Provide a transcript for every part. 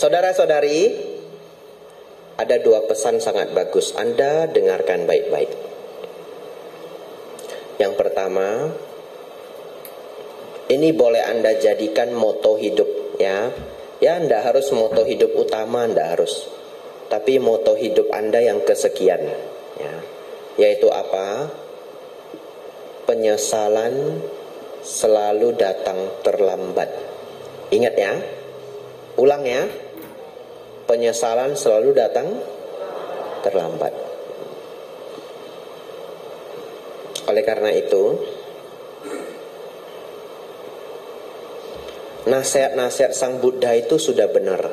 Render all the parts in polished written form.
Saudara-saudari, ada dua pesan sangat bagus. Anda dengarkan baik-baik. Yang pertama, ini boleh Anda jadikan moto hidup, ya. Ya, Anda harus moto hidup utama, Anda harus. Tapi moto hidup Anda yang kesekian, ya. Yaitu apa? Penyesalan selalu datang terlambat. Ingat ya. Ulang ya. Penyesalan selalu datang terlambat. Oleh karena itu, nasihat-nasihat Sang Buddha itu sudah benar.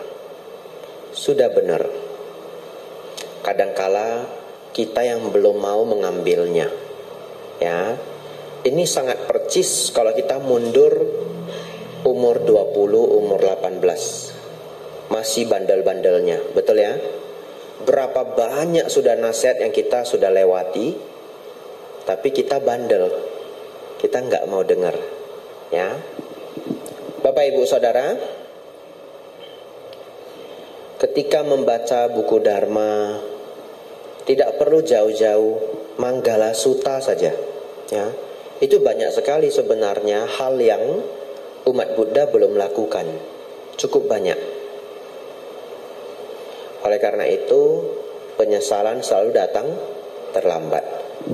Sudah benar. Kadangkala kita yang belum mau mengambilnya. Ya. Ini sangat percis kalau kita mundur umur 20, umur 18. Masih bandel-bandelnya, betul ya? Berapa banyak sudah nasihat yang kita sudah lewati, tapi kita bandel, kita nggak mau dengar, ya. Bapak Ibu Saudara, ketika membaca buku Dharma, tidak perlu jauh-jauh, Manggala Sutta saja, ya. Itu banyak sekali sebenarnya hal yang umat Buddha belum lakukan, cukup banyak. Oleh karena itu, penyesalan selalu datang terlambat.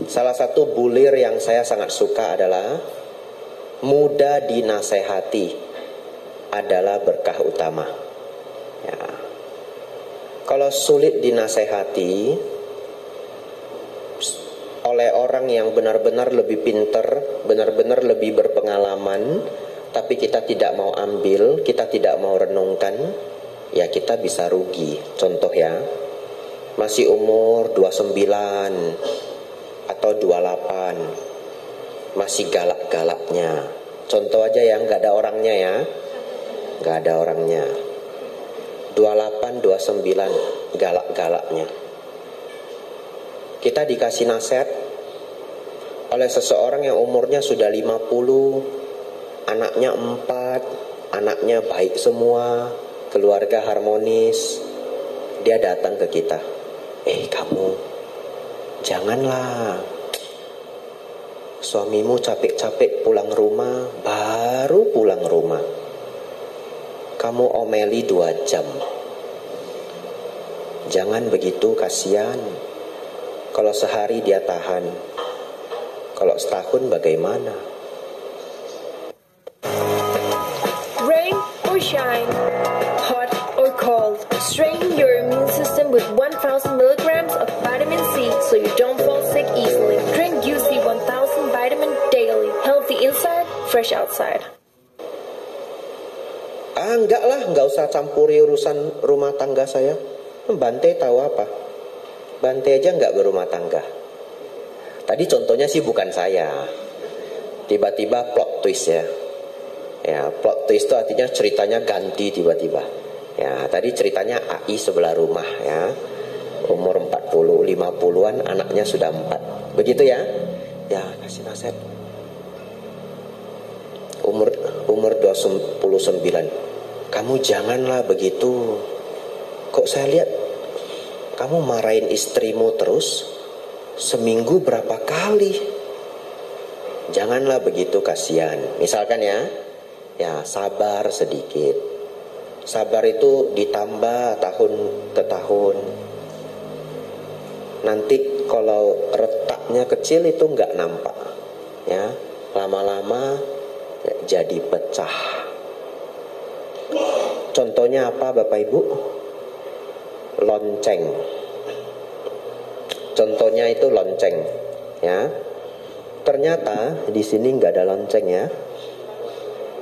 Salah satu bulir yang saya sangat suka adalah mudah dinasehati adalah berkah utama. Ya. Kalau sulit dinasehati oleh orang yang benar-benar lebih pintar, benar-benar lebih berpengalaman, tapi kita tidak mau ambil, kita tidak mau renungkan, ya kita bisa rugi. Contoh ya, masih umur 29 atau 28, masih galak-galaknya. Contoh aja ya, nggak ada orangnya ya, nggak ada orangnya. 28, 29, galak-galaknya. Kita dikasih nasihat oleh seseorang yang umurnya sudah 50, anaknya 4, anaknya baik semua, keluarga harmonis. Dia datang ke kita, kamu janganlah, suamimu capek-capek pulang rumah, baru pulang rumah, kamu omeli 2 jam. Jangan begitu, kasihan. Kalau sehari dia tahan, kalau setahun bagaimana? Rain or shine, hot or cold, strengthen your immune system with 1000 milligrams of vitamin C so you don't fall sick easily. Drink UC 1000 vitamin daily. Healthy inside, fresh outside. Enggak lah, enggak usah campuri urusan rumah tangga saya. Bante tahu apa? Bante aja enggak berumah tangga. Tadi contohnya sih bukan saya. Tiba-tiba plot twist ya. Ya, plot twist itu artinya ceritanya ganti tiba-tiba. Ya, tadi ceritanya AI sebelah rumah ya. Umur 40, 50-an, anaknya sudah 4. Begitu ya? Ya, kasih nasihat. Umur 29. Kamu janganlah begitu. Kok saya lihat kamu marahin istrimu terus? Seminggu berapa kali? Janganlah begitu, kasihan. Misalkan ya, sabar sedikit. Sabar itu ditambah tahun ke tahun. Nanti kalau retaknya kecil itu nggak nampak, ya. Lama-lama jadi pecah. Contohnya apa, Bapak Ibu? Lonceng. Contohnya itu lonceng, ya. Ternyata di sini nggak ada lonceng ya.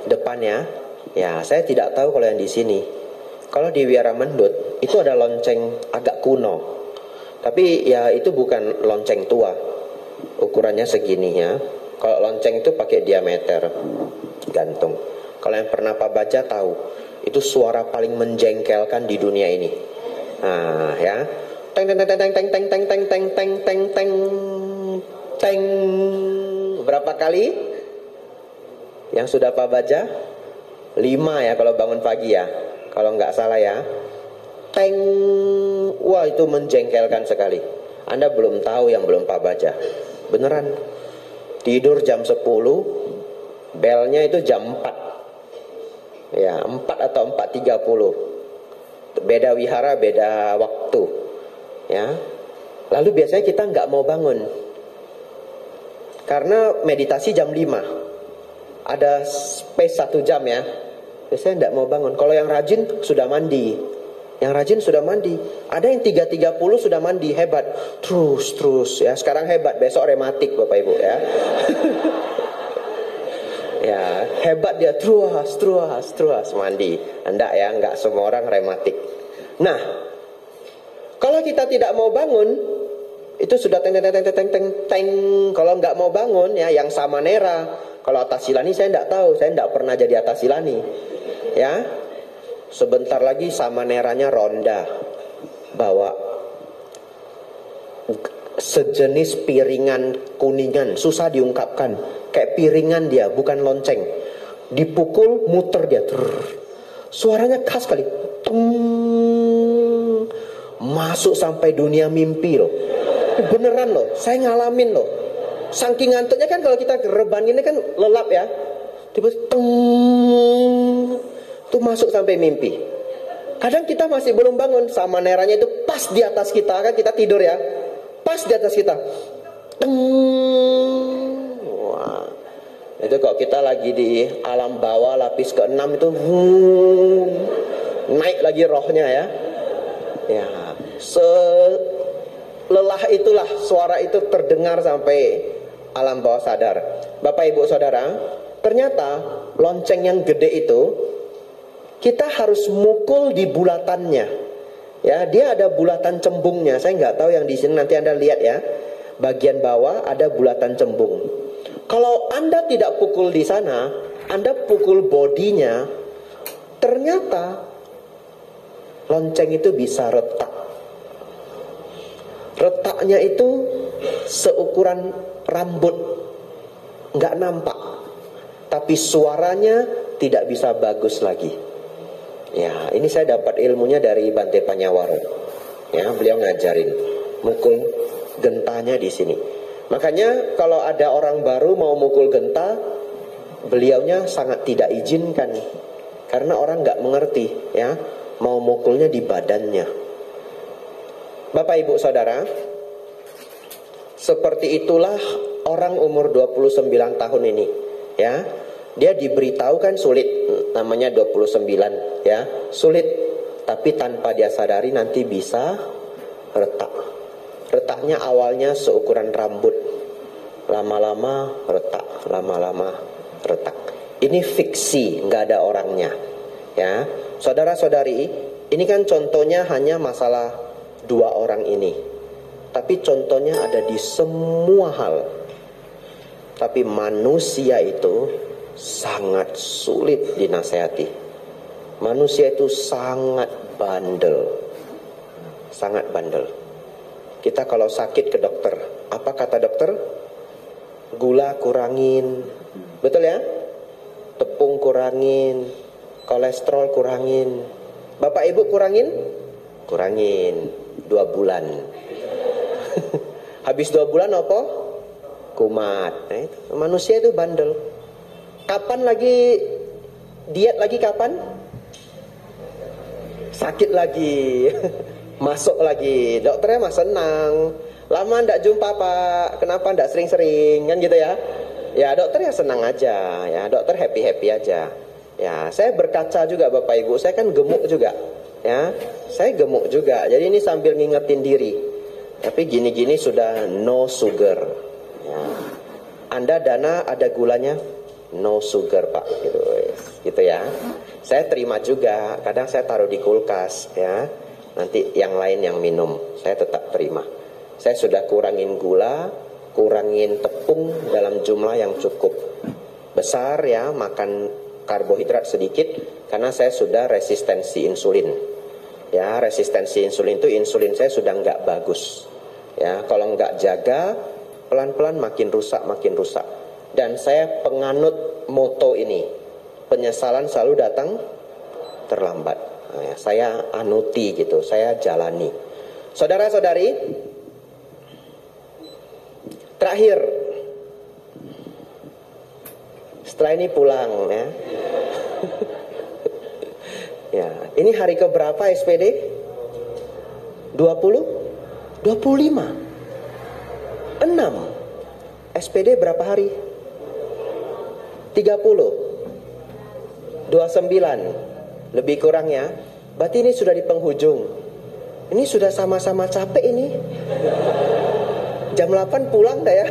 Depannya, ya saya tidak tahu kalau yang di sini. Kalau di Wiara Mendut itu ada lonceng agak kuno, tapi ya itu bukan lonceng tua. Ukurannya segini ya. Kalau lonceng itu pakai diameter gantung. Kalau yang pernah Pak baca tahu, itu suara paling menjengkelkan di dunia ini. Nah, ya. Teng teng teng teng teng teng teng teng teng teng teng teng teng. Berapa kali? Yang sudah Pak baca? 5 ya kalau bangun pagi ya. Kalau nggak salah ya. teng. Wah, itu menjengkelkan sekali. Anda belum tahu yang belum Pak baca. Beneran. Tidur jam 10, belnya itu jam 4. Ya, 4 atau 4.30. Beda wihara, beda waktu. Ya. Lalu biasanya kita nggak mau bangun. Karena meditasi jam 5. Ada space 1 jam ya. Biasanya nggak mau bangun. Kalau yang rajin sudah mandi. Yang rajin sudah mandi. Ada yang 3.30 sudah mandi, hebat. Terus ya. Sekarang hebat, besok rematik Bapak Ibu ya. Ya, hebat dia, terus mandi. Enggak ya, enggak semua orang rematik. Nah, kalau kita tidak mau bangun, itu sudah teng. Kalau enggak mau bangun ya, yang samanera. Kalau Atasilani saya enggak tahu, saya enggak pernah jadi Atasilani. Ya. Sebentar lagi samaneranya ronda. Bawa sejenis piringan kuningan, susah diungkapkan. Kayak piringan dia, bukan lonceng. Dipukul, muter dia. Suaranya khas sekali. Masuk sampai dunia mimpi loh. Beneran loh, saya ngalamin loh. Saking ngantuknya kan kalau kita rebahan ini kan lelap ya. Tiba-tiba itu masuk sampai mimpi. Kadang kita masih belum bangun, samaneranya itu pas di atas kita, kan kita tidur ya. Pas di atas kita. Wah. Itu kalau kita lagi di alam bawah lapis ke-6 itu naik lagi rohnya ya. Ya, selelah itulah suara itu terdengar sampai alam bawah sadar. Bapak Ibu Saudara, ternyata lonceng yang gede itu kita harus mukul di bulatannya. Ya, dia ada bulatan cembungnya. Saya nggak tahu yang di sini, nanti Anda lihat ya. Bagian bawah ada bulatan cembung. Kalau Anda tidak pukul di sana, Anda pukul bodinya, ternyata lonceng itu bisa retak. Retaknya itu seukuran rambut, nggak nampak, tapi suaranya tidak bisa bagus lagi. Ya, ini saya dapat ilmunya dari Bante Panyawaro. Ya, beliau ngajarin mukul gentanya di sini. Makanya kalau ada orang baru mau mukul genta, beliaunya sangat tidak izinkan. Karena orang nggak mengerti, ya, mau mukulnya di badannya. Bapak Ibu Saudara, seperti itulah orang umur 29 tahun ini, ya. Dia diberitahu kan sulit, namanya 29 ya, sulit. Tapi tanpa dia sadari nanti bisa retak. Retaknya awalnya seukuran rambut, lama-lama retak, lama-lama retak. Ini fiksi, nggak ada orangnya. Ya, saudara-saudari, ini kan contohnya hanya masalah 2 orang ini. Tapi contohnya ada di semua hal. Tapi manusia itu sangat sulit dinasehati. Manusia itu sangat bandel. Sangat bandel. Kita kalau sakit ke dokter, apa kata dokter? Gula kurangin. Betul ya? Tepung kurangin, kolesterol kurangin. Bapak Ibu kurangin? Kurangin 2 bulan. Habis 2 bulan apa? Kumat. Manusia itu bandel. Kapan lagi diet lagi, kapan? Sakit lagi. Masuk lagi. Dokternya mah senang. Lama ndak jumpa Pak, kenapa ndak sering-sering, kan gitu ya? Ya dokternya senang aja, ya dokter happy-happy aja. Ya, saya berkaca juga Bapak Ibu, saya kan gemuk juga. Ya, saya gemuk juga. Jadi ini sambil ngingetin diri. Tapi gini-gini sudah no sugar. Ya. Anda dana ada gulanya? No sugar Pak, gitu ya. Saya terima juga. Kadang saya taruh di kulkas, ya. Nanti yang lain yang minum, saya tetap terima. Saya sudah kurangin gula, kurangin tepung dalam jumlah yang cukup besar ya. Makan karbohidrat sedikit karena saya sudah resistensi insulin. Ya, resistensi insulin itu insulin saya sudah nggak bagus. Ya, kalau nggak jaga, pelan-pelan makin rusak, makin rusak. Dan saya penganut moto ini, penyesalan selalu datang terlambat. saya anuti gitu, saya jalani. Saudara-saudari, terakhir, setelah ini pulang ya. Ya, ini hari keberapa SPD? 20? 25. 6. SPD berapa hari? 30. 29. Lebih kurang ya. Berarti ini sudah di penghujung. Ini sudah sama-sama capek ini. Jam 8 pulang dah ya.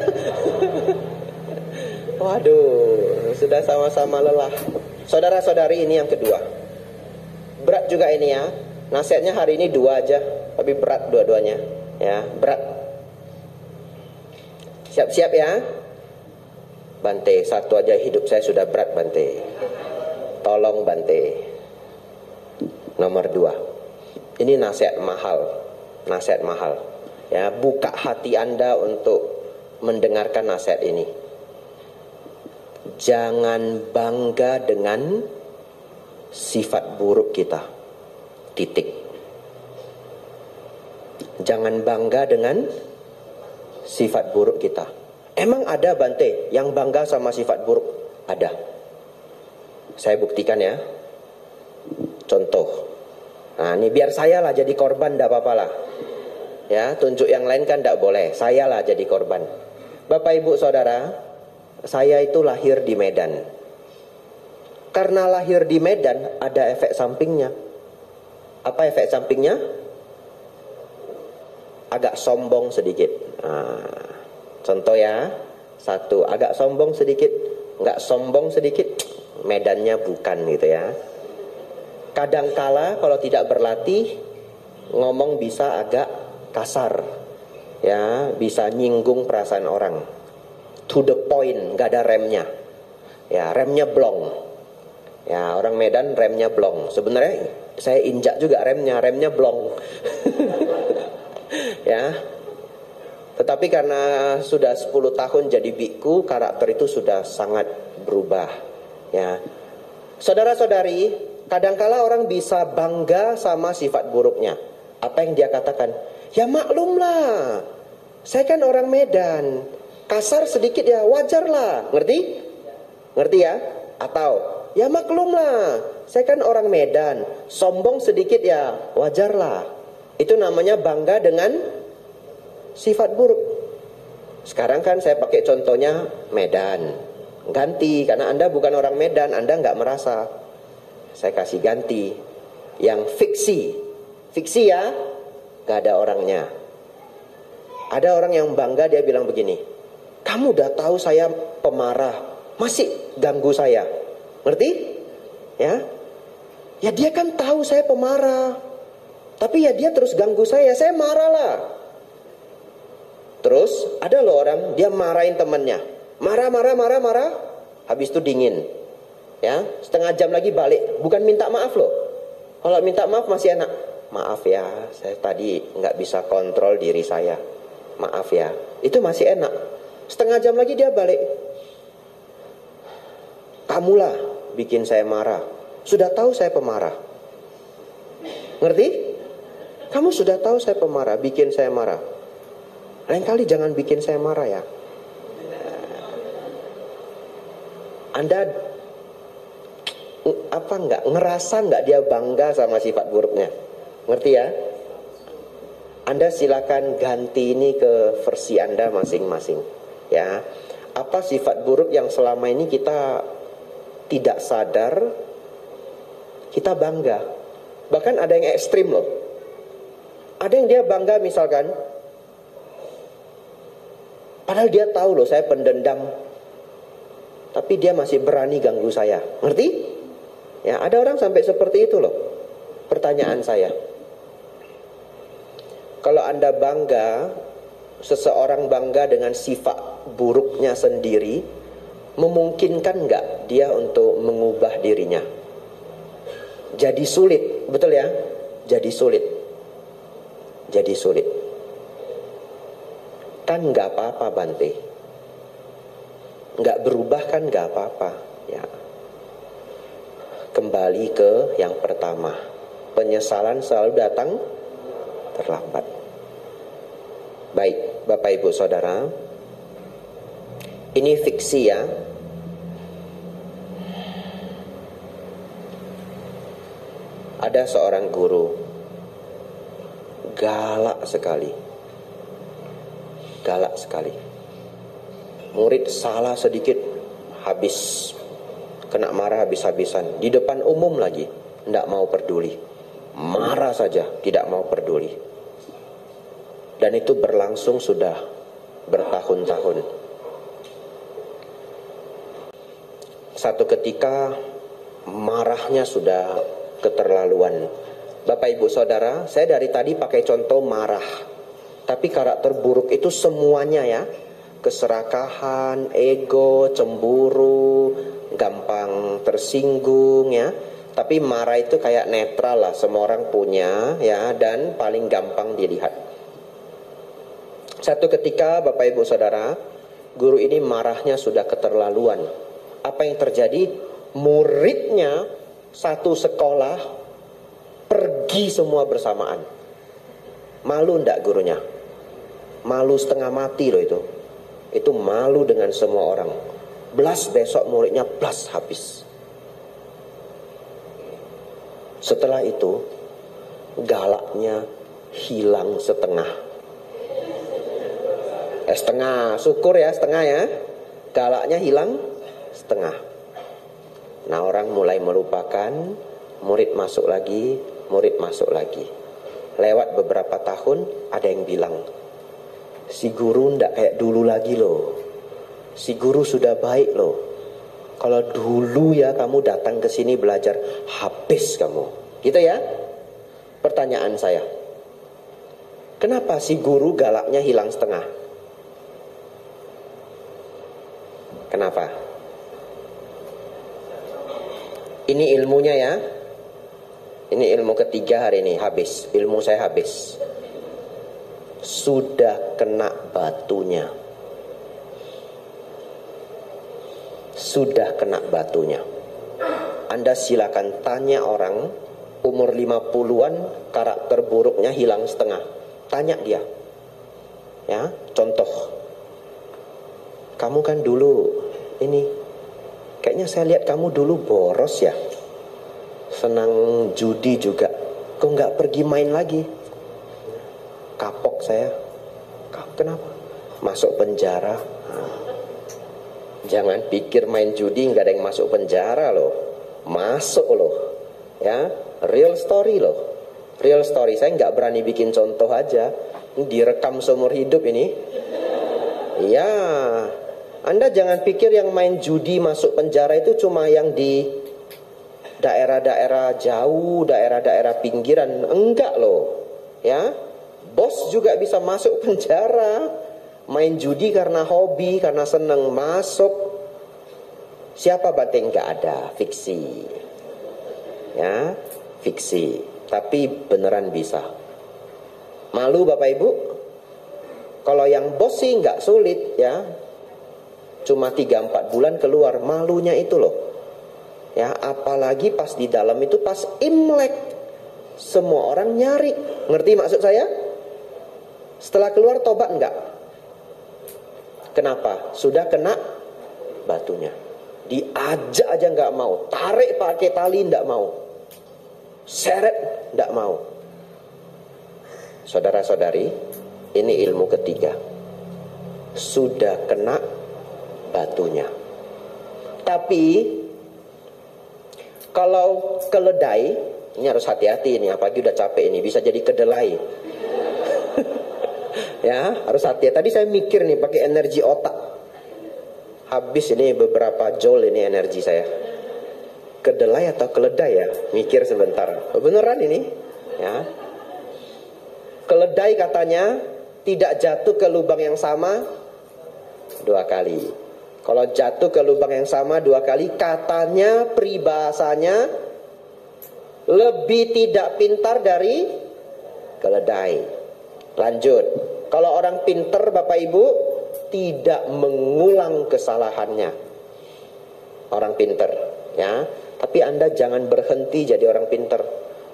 Waduh, sudah sama-sama lelah. Saudara-saudari, ini yang kedua. Berat juga ini ya. Nasihatnya hari ini 2 aja, tapi berat dua-duanya. Ya, berat. Siap-siap ya. Bante, satu aja hidup saya sudah berat, Bante. Tolong, Bante. Nomor 2. Ini nasihat mahal. Nasihat mahal. Ya, buka hati Anda untuk mendengarkan nasihat ini. Jangan bangga dengan sifat buruk kita. Titik. Jangan bangga dengan sifat buruk kita. Emang ada, Bante, yang bangga sama sifat buruk? Ada. Saya buktikan ya. Contoh. Nah, ini biar saya lah jadi korban, tidak apa-apa lah. Ya, tunjuk yang lain kan tidak boleh. Saya lah jadi korban. Bapak, Ibu, Saudara, saya itu lahir di Medan. Karena lahir di Medan, ada efek sampingnya. Apa efek sampingnya? Agak sombong sedikit. Nah, contoh ya. 1, agak sombong sedikit. Enggak sombong sedikit, medannya bukan gitu ya. Kadangkala kalau tidak berlatih, ngomong bisa agak kasar. Ya, bisa nyinggung perasaan orang. To the point, nggak ada remnya. Ya, remnya blong. Ya, orang Medan remnya blong. Sebenarnya saya injak juga remnya blong. Ya. Tetapi karena sudah 10 tahun jadi biku, karakter itu sudah sangat berubah. Ya. Saudara-saudari, kadangkala orang bisa bangga sama sifat buruknya. Apa yang dia katakan? Ya maklumlah, saya kan orang Medan. Kasar sedikit ya, wajar lah. Ngerti? Ngerti ya? Atau, ya maklumlah, saya kan orang Medan. Sombong sedikit ya, wajar lah. Itu namanya bangga dengan sifat buruk. Sekarang kan saya pakai contohnya Medan. Ganti, karena Anda bukan orang Medan, Anda nggak merasa. Saya kasih ganti. Yang fiksi. Fiksi ya, nggak ada orangnya. Ada orang yang bangga, dia bilang begini, kamu udah tahu saya pemarah, masih ganggu saya. Ngerti? Ya. Ya dia kan tahu saya pemarah. Tapi ya dia terus ganggu saya marah lah. Terus ada loh orang, dia marahin temannya. Marah. Habis itu dingin. Ya, setengah jam lagi balik. Bukan minta maaf loh. Kalau minta maaf masih enak. Maaf ya, saya tadi nggak bisa kontrol diri saya. Maaf ya. Itu masih enak. Setengah jam lagi dia balik. Kamulah bikin saya marah. Sudah tahu saya pemarah. Ngerti? Kamu sudah tahu saya pemarah, bikin saya marah. Lain kali jangan bikin saya marah ya. Anda ngerasa nggak dia bangga sama sifat buruknya? Ngerti ya? Anda silakan ganti ini ke versi Anda masing-masing. Ya, apa sifat buruk yang selama ini kita tidak sadar kita bangga? Bahkan ada yang ekstrim loh. Ada yang dia bangga misalkan, padahal dia tahu loh saya pendendam, tapi dia masih berani ganggu saya. Ngerti? Ya, ada orang sampai seperti itu loh. Pertanyaan saya, kalau Anda bangga, seseorang bangga dengan sifat buruknya sendiri, memungkinkan nggak dia untuk mengubah dirinya? Jadi sulit, betul ya? Jadi sulit. Kan nggak apa-apa Bante. Nggak berubah kan nggak apa-apa. Ya. Kembali ke yang pertama. penyesalan selalu datang terlambat. Baik, Bapak Ibu Saudara, ini fiksi ya. Ada seorang guru galak sekali. Galak sekali. Murid salah sedikit habis kena marah habis-habisan. Di depan umum lagi, tidak mau peduli. Marah saja, tidak mau peduli. Dan itu berlangsung sudah bertahun-tahun. Satu ketika marahnya sudah keterlaluan. Bapak Ibu Saudara, saya dari tadi pakai contoh marah. Tapi karakter buruk itu semuanya ya. Keserakahan, ego, cemburu, gampang tersinggung ya. Tapi marah itu kayak netral lah, semua orang punya ya, dan paling gampang dilihat. Satu ketika Bapak Ibu Saudara, guru ini marahnya sudah keterlaluan. Apa yang terjadi? Muridnya satu sekolah pergi semua bersamaan. Malu ndak gurunya? Malu setengah mati loh itu. Itu malu dengan semua orang. Blas besok muridnya blas habis. Setelah itu galaknya hilang setengah. Setengah, syukur ya setengah ya. Galaknya hilang setengah. Nah orang mulai melupakan, murid masuk lagi, murid masuk lagi. Lewat beberapa tahun ada yang bilang, si guru ndak kayak dulu lagi loh. Si guru sudah baik loh. Kalau dulu ya kamu datang ke sini belajar, habis kamu. Gitu ya? Pertanyaan saya, kenapa si guru galaknya hilang setengah? Kenapa? Ini ilmunya ya. Ini ilmu ketiga hari ini, habis. Ilmu saya habis. Sudah kena batunya. Sudah kena batunya. Anda silakan tanya orang umur 50-an, karakter buruknya hilang setengah. Tanya dia. Ya, contoh. Kamu kan dulu ini, kayaknya saya lihat kamu dulu boros ya. Senang judi juga. Kok nggak pergi main lagi? Kapok saya. Kenapa? Masuk penjara. Jangan pikir main judi nggak ada yang masuk penjara loh. Masuk loh. Ya, real story loh. Real story. Saya nggak berani bikin contoh aja. Ini direkam seumur hidup ini. Ya, Anda jangan pikir yang main judi masuk penjara itu cuma yang di daerah-daerah jauh, daerah-daerah pinggiran. Enggak loh. Ya, bos juga bisa masuk penjara. Main judi karena hobi, karena senang masuk. Siapa batin nggak ada, fiksi. Ya, fiksi. Tapi beneran bisa. Malu Bapak Ibu? Kalau yang bos sih nggak sulit ya. Cuma 3-4 bulan keluar, malunya itu loh. Ya, apalagi pas di dalam itu pas Imlek. Semua orang nyari. Ngerti maksud saya? Setelah keluar tobat enggak? Kenapa? Sudah kena batunya. Diajak aja enggak mau. Tarik pakai tali enggak mau. Seret enggak mau. Saudara-saudari, ini ilmu ketiga. Sudah kena batunya. Tapi kalau keledai, ini harus hati-hati ini, apalagi udah capek ini, bisa jadi kedelai. Ya, harus hati-hati. Tadi saya mikir nih pakai energi otak. Habis ini beberapa joule ini energi saya. Kedelai atau keledai ya? Mikir sebentar. Beneran ini? Ya. Keledai katanya tidak jatuh ke lubang yang sama 2 kali. Kalau jatuh ke lubang yang sama 2 kali, katanya peribahasanya lebih tidak pintar dari keledai. Lanjut. Kalau orang pintar Bapak Ibu tidak mengulang kesalahannya. Orang pintar, ya. Tapi Anda jangan berhenti jadi orang pintar.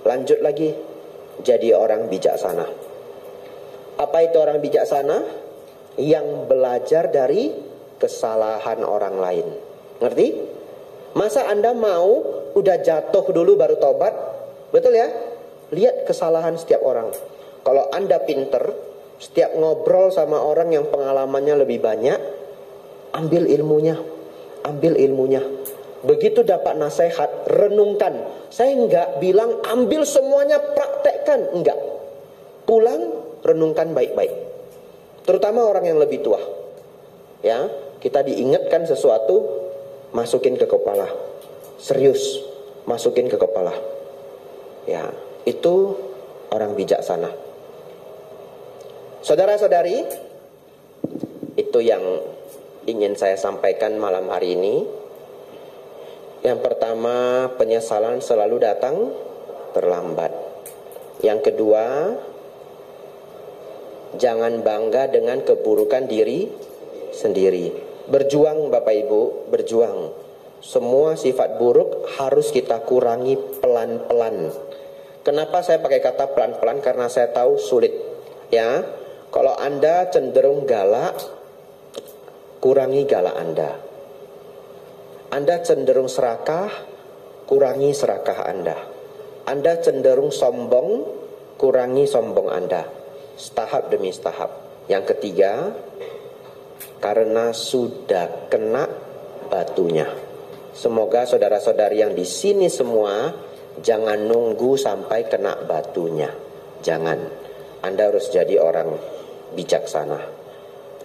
Lanjut lagi, jadi orang bijaksana. Apa itu orang bijaksana? Yang belajar dari kesalahan orang lain. Ngerti? Masa Anda mau udah jatuh dulu baru tobat? Betul ya? Lihat kesalahan setiap orang. Kalau Anda pinter, setiap ngobrol sama orang yang pengalamannya lebih banyak, ambil ilmunya. Ambil ilmunya. Begitu dapat nasihat, renungkan. Saya enggak bilang ambil semuanya, praktekkan. Enggak. Pulang, renungkan baik-baik. Terutama orang yang lebih tua. Ya, kita diingatkan sesuatu, masukin ke kepala. Serius, masukin ke kepala. Ya, itu orang bijaksana. Saudara-saudari, itu yang ingin saya sampaikan malam hari ini. Yang pertama, penyesalan selalu datang terlambat. Yang kedua, jangan bangga dengan keburukan diri sendiri. Berjuang Bapak Ibu, berjuang. Semua sifat buruk harus kita kurangi pelan-pelan. Kenapa saya pakai kata pelan-pelan? Karena saya tahu sulit. Ya, kalau Anda cenderung galak, kurangi galak Anda. Anda cenderung serakah, kurangi serakah Anda. Anda cenderung sombong, kurangi sombong Anda. Setahap demi setahap. Yang ketiga, karena sudah kena batunya. Semoga saudara-saudari yang di sini semua jangan nunggu sampai kena batunya. Jangan. Anda harus jadi orang bijaksana.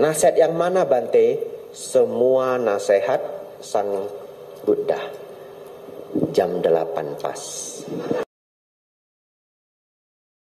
Nasihat yang mana Bante? Semua nasihat Sang Buddha. Jam 8 pas.